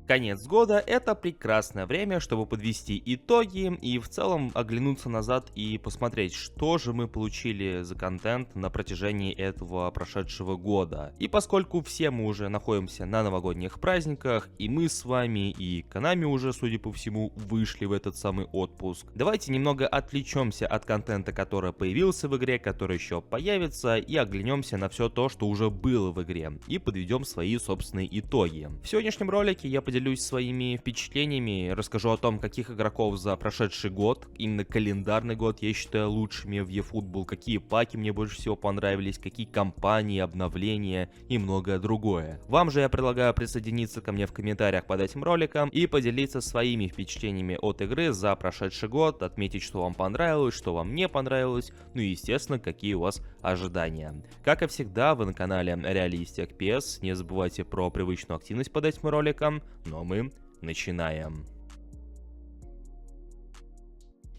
Конец года — это прекрасное время, чтобы подвести итоги и в целом оглянуться назад и посмотреть, что же мы получили за контент на протяжении этого прошедшего года. И поскольку все мы уже находимся на новогодних праздниках, и мы с вами, и Konami уже, судя по всему, вышли в этот самый отпуск, давайте немного отвлечемся от контента, который появился в игре, который еще появится, и оглянемся на все то, что уже было в игре, и подведем свои собственные итоги. В сегодняшнем ролике я поделюсь своими впечатлениями, расскажу о том, каких игроков за прошедший год, именно календарный год, я считаю лучшими в eFootball, какие паки мне больше всего понравились, какие кампании, обновления и многое другое. Вам же я предлагаю присоединиться ко мне в комментариях под этим роликом и поделиться своими впечатлениями от игры за прошедший год, отметить, что вам понравилось, что вам не понравилось, ну и естественно, какие у вас ожидания. Как и всегда, вы на канале Realistic PS, не забывайте про привычную активность под этим роликом, но мы начинаем.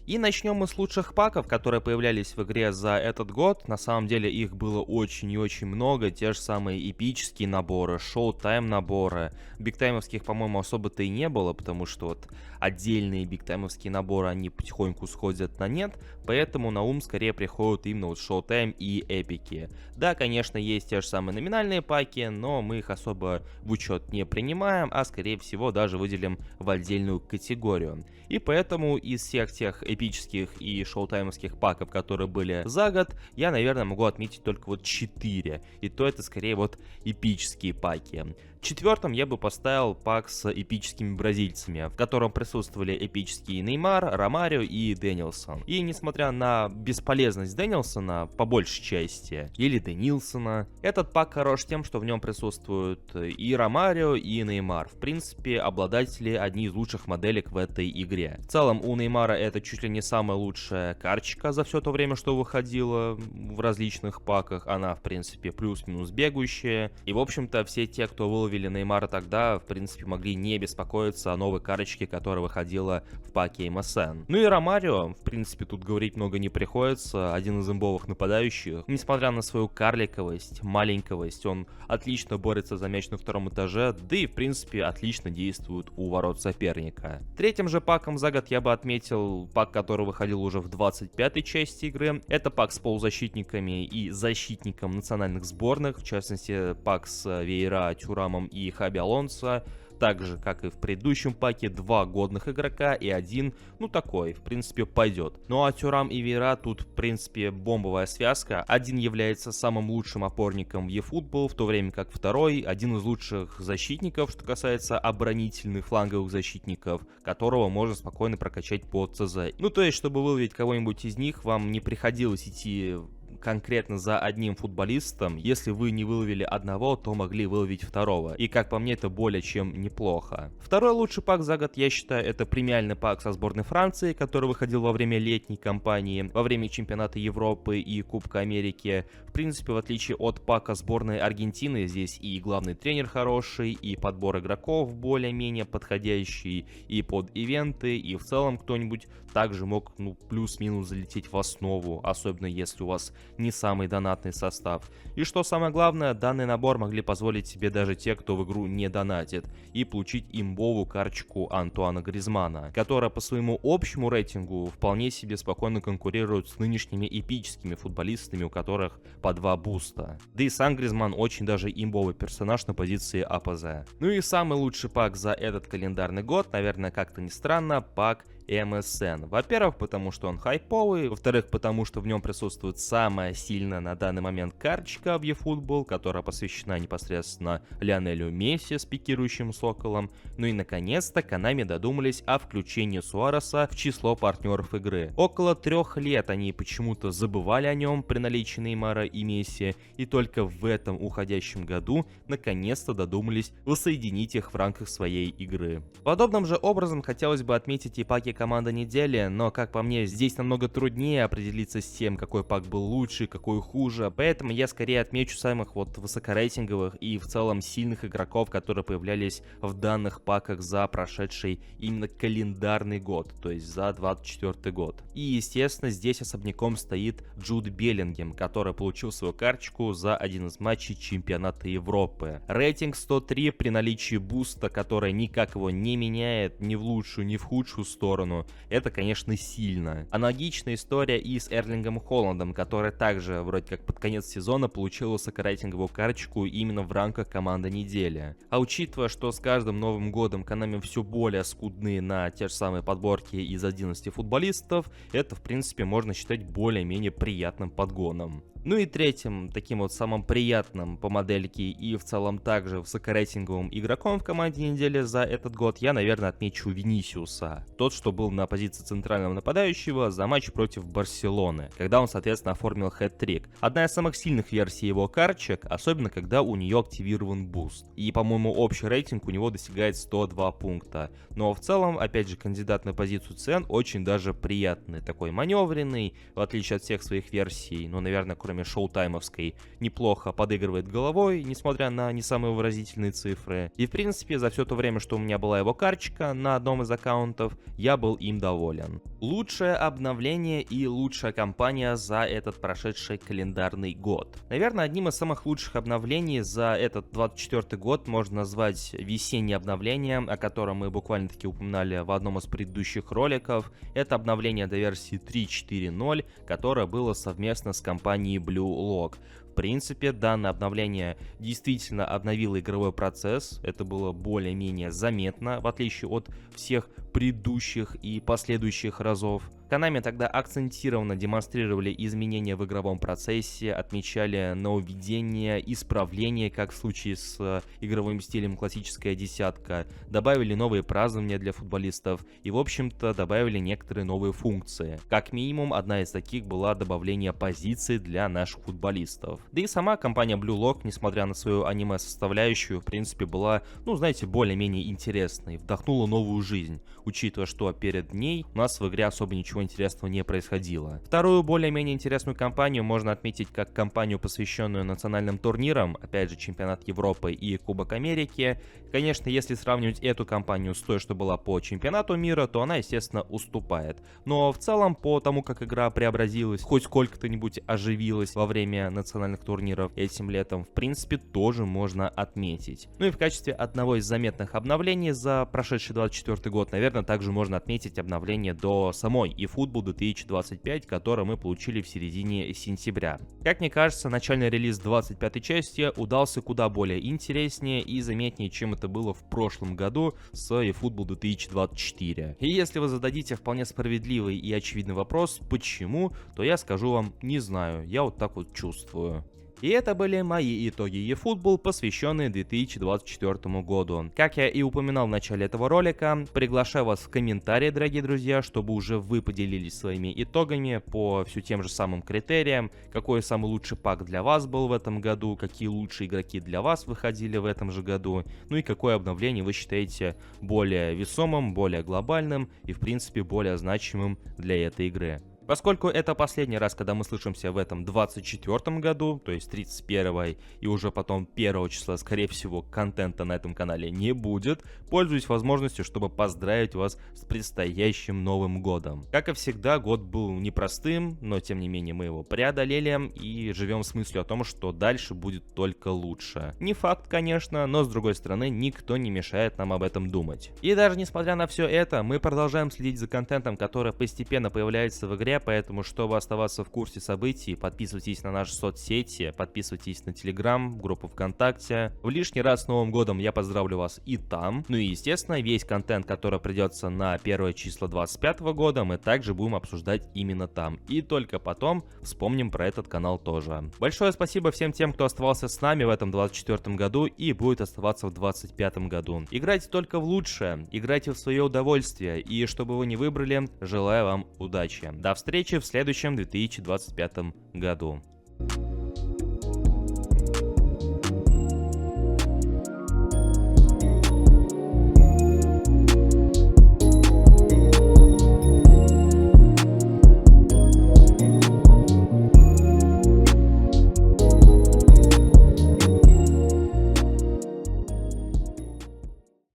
И начнем мы с лучших паков, которые появлялись в игре за этот год. На самом деле их было очень и очень много. Те же самые эпические наборы, шоу-тайм наборы. Бигтаймовских, по-моему, особо-то и не было, потому что вот отдельные бигтаймовские наборы, они потихоньку сходят на нет. Поэтому на ум скорее приходят именно вот шоу-тайм и эпики. Да, конечно, есть те же самые номинальные паки, но мы их особо в учет не принимаем, а скорее всего даже выделим в отдельную категорию. И поэтому из всех тех эпических и шоу-таймовских паков, которые были за год, я, наверное, могу отметить только вот 4. И то это скорее вот эпические паки. Четвертым я бы поставил пак с эпическими бразильцами, в котором присутствовали эпические Неймар, Ромарио и Дэнилсон. И несмотря на бесполезность Дэнилсона, по большей части, или Дэнилсона, этот пак хорош тем, что в нем присутствуют и Ромарио, и Неймар. В принципе, обладатели одни из лучших моделек в этой игре. В целом, у Неймара это чуть ли не самая лучшая карточка за все то время, что выходила в различных паках. Она, в принципе, плюс-минус бегающая. И, в общем-то, все те, кто выловили Неймара тогда, в принципе, могли не беспокоиться о новой карточке, которая выходила в паке MSN. Ну и Ромарио, в принципе, тут говорить много не приходится. Один из имбовых нападающих. Несмотря на свою карликовость, маленьковость, он отлично борется за мяч на втором этаже, да и, в принципе, отлично действует у ворот соперника. Третьим же паком за год я бы отметил пак, который выходил уже в 25-й части игры. Это пак с полузащитниками и защитником национальных сборных, в частности, пак с Вейра, Тюрамом и Хаби Алонсо. Так же, как и в предыдущем паке, 2 годных игрока и один, ну такой, в принципе, пойдет. Ну а Тюрам и Вейра тут, в принципе, бомбовая связка. Один является самым лучшим опорником в eFootball, в то время как второй, один из лучших защитников, что касается оборонительных фланговых защитников, которого можно спокойно прокачать по ЦЗ. Ну то есть, чтобы выловить кого-нибудь из них, вам не приходилось идти конкретно за одним футболистом. Если вы не выловили одного, то могли выловить второго. И как по мне, это более чем неплохо. Второй лучший пак за год, я считаю, это премиальный пак со сборной Франции, который выходил во время летней кампании, во время чемпионата Европы и Кубка Америки. В принципе, в отличие от пака сборной Аргентины, здесь и главный тренер хороший, и подбор игроков более-менее подходящий, и под ивенты, и в целом кто-нибудь также мог, ну, плюс-минус залететь в основу, особенно если у вас не самый донатный состав. И что самое главное, данный набор могли позволить себе даже те, кто в игру не донатит, и получить имбовую карточку Антуана Гризмана, которая по своему общему рейтингу вполне себе спокойно конкурирует с нынешними эпическими футболистами, у которых по 2 буста. Да и сам Гризман очень даже имбовый персонаж на позиции АПЗ. Ну и самый лучший пак за этот календарный год, наверное, как-то не странно, пак MSN. Во-первых, потому что он хайповый, во-вторых, потому что в нем присутствует самая сильная на данный момент карточка в eFootball, которая посвящена непосредственно Лионелю Месси с пикирующим соколом. Ну и наконец-то Konami додумались о включении Суареса в число партнеров игры. Около 3 лет они почему-то забывали о нем при наличии Неймара и Месси, и только в этом уходящем году наконец-то додумались воссоединить их в рамках своей игры. Подобным же образом хотелось бы отметить и паки, команда недели, но, как по мне, здесь намного труднее определиться с тем, какой пак был лучше, какой хуже, поэтому я скорее отмечу самых вот высокорейтинговых и в целом сильных игроков, которые появлялись в данных паках за прошедший именно календарный год, то есть за 24 год. И, естественно, здесь особняком стоит Джуд Беллингем, который получил свою карточку за один из матчей чемпионата Европы. Рейтинг 103 при наличии буста, который никак его не меняет ни в лучшую, ни в худшую сторону. Это, конечно, сильно. Аналогичная история и с Эрлингом Холландом, который также, вроде как под конец сезона, получил высокорейтинговую карточку именно в рамках команды недели. А учитывая, что с каждым Новым годом Konami все более скудны на те же самые подборки из 11 футболистов, это, в принципе, можно считать более-менее приятным подгоном. Ну и третьим, таким вот самым приятным по модельке и в целом также высокорейтинговым игроком в команде недели за этот год я, наверное, отмечу Винисиуса. Тот, что был на позиции центрального нападающего за матч против Барселоны, когда он, соответственно, оформил хэт-трик. Одна из самых сильных версий его карточек, особенно когда у нее активирован буст. И, по-моему, общий рейтинг у него достигает 102 пункта. Но в целом, опять же, кандидат на позицию цен очень даже приятный. Такой маневренный, в отличие от всех своих версий, но, наверное, кроме шоу-таймовской, неплохо подыгрывает головой, несмотря на не самые выразительные цифры. И в принципе, за все то время, что у меня была его карточка на одном из аккаунтов, я был им доволен. Лучшее обновление и лучшая кампания за этот прошедший календарный год. Наверное, одним из самых лучших обновлений за этот 24 год можно назвать весеннее обновление, о котором мы буквально-таки упоминали в одном из предыдущих роликов. Это обновление до версии 3.4.0, которое было совместно с компанией Blue Lock. В принципе, данное обновление действительно обновило игровой процесс, это было более-менее заметно, в отличие от всех предыдущих и последующих разов. Konami тогда акцентированно демонстрировали изменения в игровом процессе, отмечали нововведения, исправления, как в случае с игровым стилем классическая десятка, добавили новые празднования для футболистов и, в общем-то, добавили некоторые новые функции. Как минимум, одна из таких была добавление позиций для наших футболистов. Да и сама компания Blue Lock, несмотря на свою аниме-составляющую, в принципе, была, ну, знаете, более-менее интересной, вдохнула новую жизнь, учитывая, что перед ней у нас в игре особо ничего интересного не происходило. Вторую более-менее интересную кампанию можно отметить как кампанию, посвященную национальным турнирам, опять же, чемпионат Европы и Кубок Америки. Конечно, если сравнивать эту кампанию с той, что была по чемпионату мира, то она, естественно, уступает. Но в целом, по тому, как игра преобразилась, хоть сколько-то-нибудь оживилась во время национальных турниров этим летом, в принципе, тоже можно отметить. Ну и в качестве одного из заметных обновлений за прошедший 24 год, наверное, также можно отметить обновление до самой eFootball 2025, которое мы получили в середине сентября. Как мне кажется, начальный релиз 25-й части удался куда более интереснее и заметнее, чем это было в прошлом году с eFootball 2024. И если вы зададите вполне справедливый и очевидный вопрос, почему, то я скажу вам: не знаю, я вот так вот чувствую. И это были мои итоги eFootball, посвященные 2024 году. Как я и упоминал в начале этого ролика, приглашаю вас в комментарии, дорогие друзья, чтобы уже вы поделились своими итогами по все тем же самым критериям, какой самый лучший пак для вас был в этом году, какие лучшие игроки для вас выходили в этом же году, ну и какое обновление вы считаете более весомым, более глобальным и, в принципе, более значимым для этой игры. Поскольку это последний раз, когда мы слышимся в этом 24-м году, то есть 31 и уже потом 1 числа, скорее всего, контента на этом канале не будет, пользуюсь возможностью, чтобы поздравить вас с предстоящим Новым годом. Как и всегда, год был непростым, но тем не менее мы его преодолели и живем с мыслью о том, что дальше будет только лучше. Не факт, конечно, но с другой стороны, никто не мешает нам об этом думать. И даже несмотря на все это, мы продолжаем следить за контентом, который постепенно появляется в игре, поэтому, чтобы оставаться в курсе событий, подписывайтесь на наши соцсети, подписывайтесь на Telegram, группу ВКонтакте. В лишний раз с Новым годом я поздравлю вас и там. Ну и, естественно, весь контент, который придется на первое число 25 года, мы также будем обсуждать именно там. И только потом вспомним про этот канал тоже. Большое спасибо всем тем, кто оставался с нами в этом 24 году и будет оставаться в 25 году. Играйте только в лучшее, играйте в свое удовольствие, и чтобы вы не выбрали, желаю вам удачи. До встречи в следующем 2025 году.